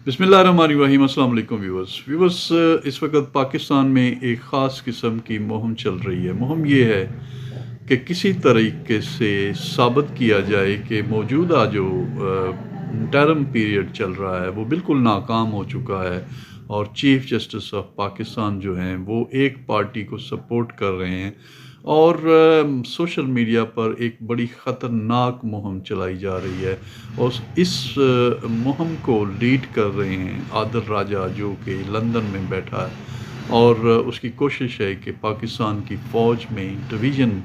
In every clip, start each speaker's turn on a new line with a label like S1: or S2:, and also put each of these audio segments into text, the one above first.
S1: बिस्मिल्लाहिर्रहमानिर्रहीम। अस्सलाम वालेकुम व्यूवर्स। इस वक्त पाकिस्तान में एक ख़ास किस्म की मुहिम चल रही है। मुहिम ये है कि किसी तरीके से साबित किया जाए कि मौजूदा जो टर्म पीरियड चल रहा है वो बिल्कुल नाकाम हो चुका है और चीफ़ जस्टिस ऑफ पाकिस्तान जो हैं वो एक पार्टी को सपोर्ट कर रहे हैं और सोशल मीडिया पर एक बड़ी ख़तरनाक मुहिम चलाई जा रही है। और इस मुहिम को लीड कर रहे हैं आदिल राजा, जो कि लंदन में बैठा है, और उसकी कोशिश है कि पाकिस्तान की फ़ौज में डिवीज़न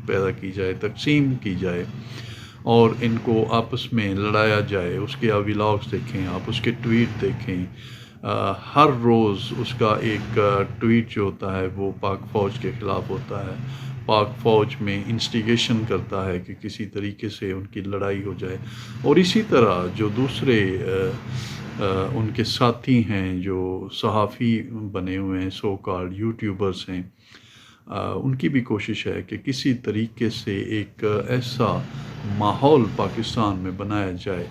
S1: पैदा की जाए, तकसीम की जाए और इनको आपस में लड़ाया जाए। उसके आप व्लॉग्स देखें, आप उसके ट्वीट देखें। हर रोज़ उसका एक ट्वीट जो होता है वो पाक फ़ौज के ख़िलाफ़ होता है, पाक फ़ौज में इंस्टिगेशन करता है कि किसी तरीके से उनकी लड़ाई हो जाए। और इसी तरह जो दूसरे उनके साथी हैं जो सहाफ़ी बने हुए हैं, सो कॉल्ड यूट्यूबर्स हैं, उनकी भी कोशिश है कि किसी तरीके से एक ऐसा माहौल पाकिस्तान में बनाया जाए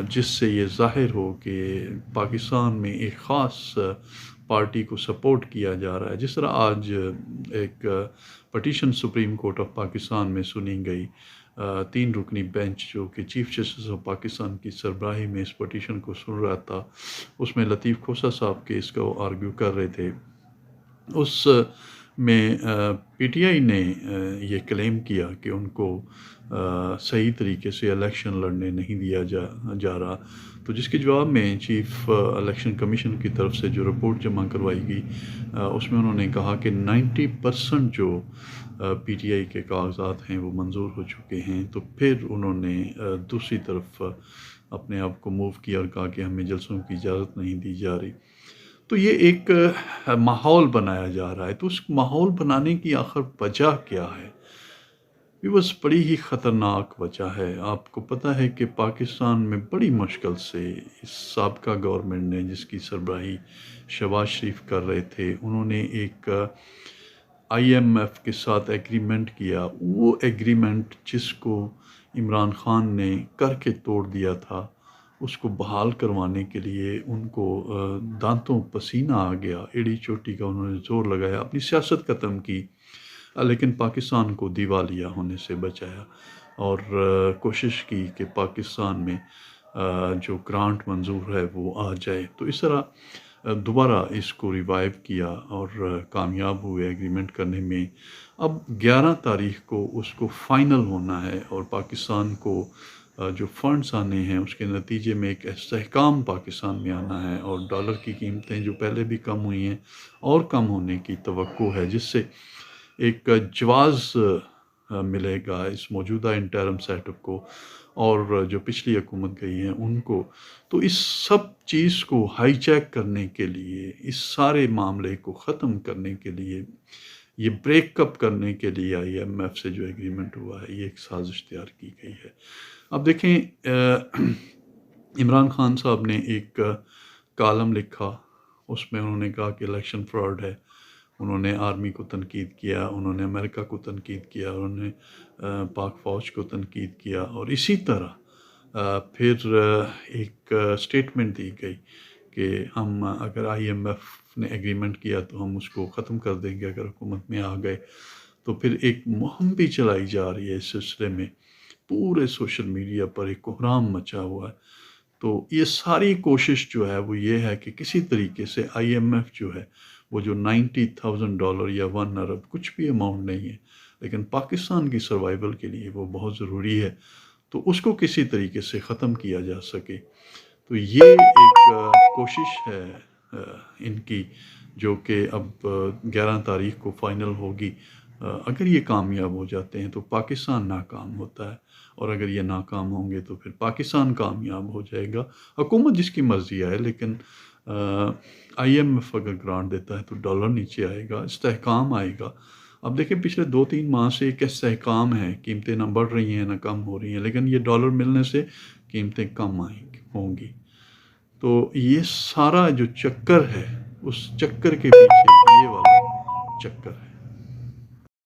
S1: जिससे ये ज़ाहिर हो कि पाकिस्तान में एक ख़ास पार्टी को सपोर्ट किया जा रहा है। जिस तरह आज एक petition supreme court of Pakistan में सुनी गई, 3 रुकनी बेंच जो कि चीफ़ जस्टिस ऑफ पाकिस्तान की सरबराही में इस पटिशन को सुन रहा था, उसमें लतीफ़ खोसा साहब केस को आर्ग्यू कर रहे थे। उस में पीटीआई ने ये क्लेम किया कि उनको सही तरीके से इलेक्शन लड़ने नहीं दिया जा रहा। तो जिसके जवाब में चीफ़ इलेक्शन कमीशन की तरफ से जो रिपोर्ट जमा करवाई गई, उसमें उन्होंने कहा कि 90% जो पीटीआई के कागजात हैं वो मंजूर हो चुके हैं। तो फिर उन्होंने दूसरी तरफ अपने आप को मूव किया और कहा कि हमें जलसों की इजाज़त नहीं दी जा रही। तो ये एक माहौल बनाया जा रहा है। तो उस माहौल बनाने की आखिर वजह क्या है? ये बस बड़ी ही ख़तरनाक वजह है। आपको पता है कि पाकिस्तान में बड़ी मुश्किल से इस साबका गवर्नमेंट ने, जिसकी सरबराही शहबाज शरीफ कर रहे थे, उन्होंने एक IMF के साथ एग्रीमेंट किया। वो एग्रीमेंट जिसको इमरान खान ने करके तोड़ दिया था, उसको बहाल करवाने के लिए उनको दांतों पसीना आ गया, एड़ी चोटी का उन्होंने ज़ोर लगाया, अपनी सियासत ख़त्म की, लेकिन पाकिस्तान को दिवालिया होने से बचाया और कोशिश की कि पाकिस्तान में जो ग्रांट मंजूर है वो आ जाए। तो इस तरह दोबारा इसको रिवाइव किया और कामयाब हुए एग्रीमेंट करने में। अब 11 तारीख को उसको फ़ाइनल होना है और पाकिस्तान को जो फ़ंड्स आने हैं उसके नतीजे में एक इस्तेहकाम पाकिस्तान में आना है और डॉलर की कीमतें जो पहले भी कम हुई हैं और कम होने की तवक्को है, जिससे एक जवाज़ मिलेगा इस मौजूदा इंटरम सेटअप को और जो पिछली हुकूमत गई है उनको। तो इस सब चीज़ को हाईजैक करने के लिए, इस सारे मामले को ख़त्म करने के लिए, ये ब्रेकअप करने के लिए IMF से जो एग्रीमेंट हुआ है, ये एक साजिश तैयार की गई है। अब देखें, इमरान खान साहब ने एक कॉलम लिखा, उसमें उन्होंने कहा कि इलेक्शन फ्रॉड है। उन्होंने आर्मी को तनकीद किया, उन्होंने अमेरिका को तनकीद किया, उन्होंने पाक फ़ौज को तनकीद किया और इसी तरह फिर एक स्टेटमेंट दी गई कि हम अगर IMF ने एग्रीमेंट किया तो हम उसको ख़त्म कर देंगे अगर हुकूमत में आ गए। तो फिर एक मुहिम भी चलाई जा रही है इस सिलसिले में। पूरे सोशल मीडिया पर एक कोहराम मचा हुआ है। तो ये सारी कोशिश जो है वो ये है कि किसी तरीके से IMF जो है वो जो $90,000 या 1 अरब कुछ भी अमाउंट नहीं है, लेकिन पाकिस्तान की सर्वाइवल के लिए वो बहुत ज़रूरी है, तो उसको किसी तरीके से ख़त्म किया जा सके। तो ये एक कोशिश है इनकी, जो कि अब 11 तारीख को फ़ाइनल होगी। अगर ये कामयाब हो जाते हैं तो पाकिस्तान नाकाम होता है और अगर ये नाकाम होंगे तो फिर पाकिस्तान कामयाब हो जाएगा। हुकूमत जिसकी मर्ज़ी आए, लेकिन IMF अगर ग्रांट देता है तो डॉलर नीचे आएगा, इस्तेहकाम आएगा। अब देखिए, पिछले 2-3 माह से एक इस्तेहकाम है, कीमतें ना बढ़ रही हैं ना कम हो रही हैं, लेकिन ये डॉलर मिलने से कीमतें कम होंगी। तो ये सारा जो चक्कर है, उस चक्कर के पीछे ये वाला चक्कर है।